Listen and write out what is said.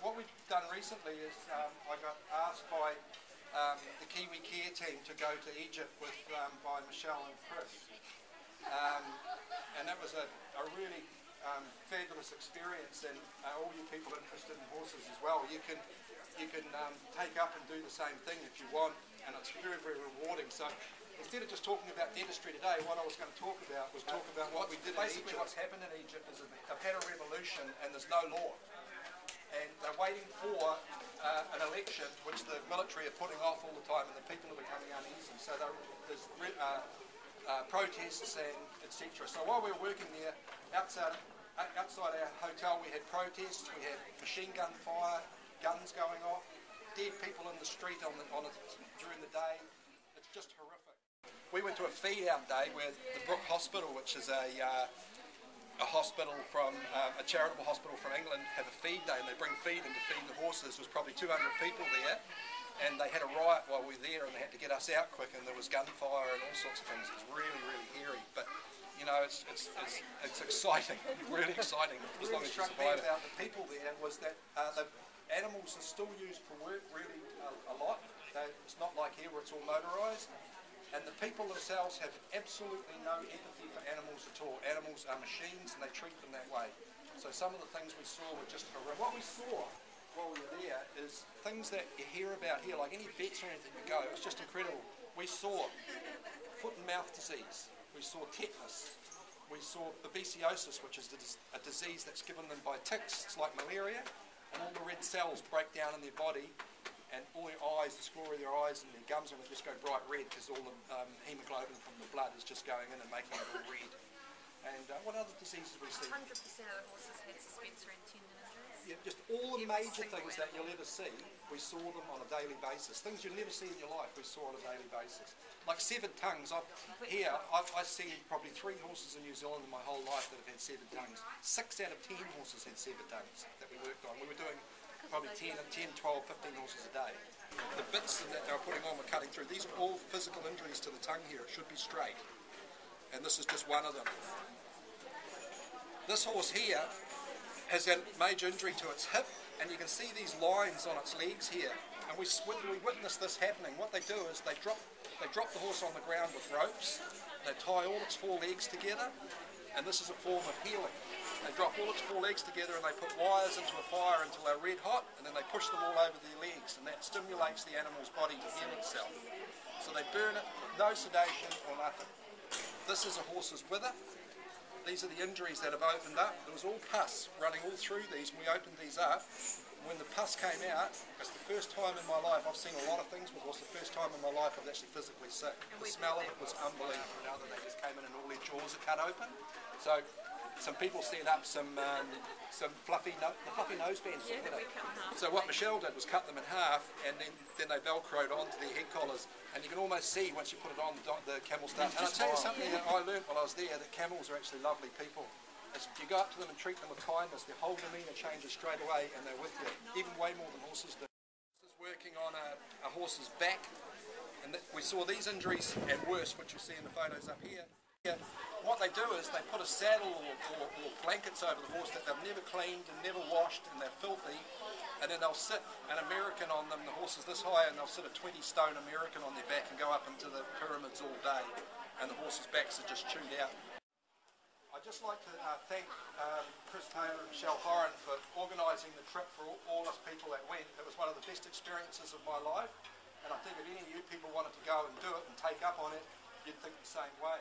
what we've done recently is I got asked by the Kiwi Care Team to go to Egypt with by Michelle and Chris, and that was a really fabulous experience. And all you people interested in horses as well, you can take up and do the same thing if you want, and it's very, very rewarding. So instead of just talking about dentistry today, what I was going to talk about what we did. Basically, what's happened in Egypt is they've had a revolution and there's no law, and they're waiting for an election which the military are putting off all the time, and the people are becoming uneasy. So there's protests and etc. So while we were working there, outside our hotel, we had protests, we had machine gun fire, guns going off, dead people in the street during the day. It's just horrific. We went to a feed-out day where the Brook Hospital, which is a hospital from a charitable hospital from England, have a feed day, and they bring feed in to feed the horses. There was probably 200 people there, and they had a riot while we were there, and they had to get us out quick, and there was gunfire and all sorts of things. It's really, really hairy, but you know, it's exciting, really exciting. As long as you survive it. About the people there was that the animals are still used for work really a lot. It's not like here where it's all motorised. And the people themselves have absolutely no empathy for animals at all. Animals are machines and they treat them that way. So some of the things we saw were just horrific. What we saw while we were there is things that you hear about here, like any vets or anything you go, it's just incredible. We saw foot and mouth disease. We saw tetanus. We saw babesiosis, which is a disease that's given them by ticks. It's like malaria, and all the red cells break down in their body, and all their eyes, the sclera of their eyes and their gums, and they just go bright red because all the hemoglobin from the blood is just going in and making it all red. And what other diseases we see? 100% of the horses had suspensory and tendon injuries. Yeah, just all the major things that you'll ever see, we saw them on a daily basis. Things you'll never see in your life, we saw on a daily basis. Like severed tongues. I've seen probably 3 horses in New Zealand in my whole life that have had severed tongues. 6 out of 10 horses had severed tongues that we worked on. We were doing probably 10, 12, 15 horses a day. The bits that they were putting on were cutting through. These are all physical injuries to the tongue here. It should be straight. And this is just one of them. This horse here has a major injury to its hip, and you can see these lines on its legs here. And we witnessed this happening. What they do is they drop the horse on the ground with ropes. They tie all its 4 legs together, and this is a form of healing. They drop all its 4 legs together and they put wires into a fire until they're red hot, and then they push them all over their legs, and that stimulates the animal's body to heal itself. So they burn it, no sedation or nothing. This is a horse's wither. These are the injuries that have opened up. There was all pus running all through these, and we opened these up. When the pus came out, it's the first time in my life, I've seen a lot of things, but it was the first time in my life I was actually physically sick. The smell of it was unbelievable. Now that they just came in and all their jaws are cut open. So some people set up some fluffy nosebands. Yeah, that we cut in half. So what Michelle did was cut them in half, and then they velcroed onto their head collars, and you can almost see once you put it on, the camel starts. And I'll tell you something that I learned while I was there, that camels are actually lovely people. If you go up to them and treat them with kindness, their whole demeanour changes straight away, and they're with you, even way more than horses do. This is working on a horse's back, and we saw these injuries and worse, which you see in the photos up here. What they do is they put a saddle or blankets over the horse that they've never cleaned and never washed, and they're filthy, and then they'll sit an American on them. The horse is this high, and they'll sit a 20-stone American on their back and go up into the pyramids all day, and the horses' backs are just chewed out. I'd just like to thank Chris Taylor and Michelle Horan for organising the trip for all us people that went. It was one of the best experiences of my life, and I think if any of you people wanted to go and do it and take up on it, you'd think the same way.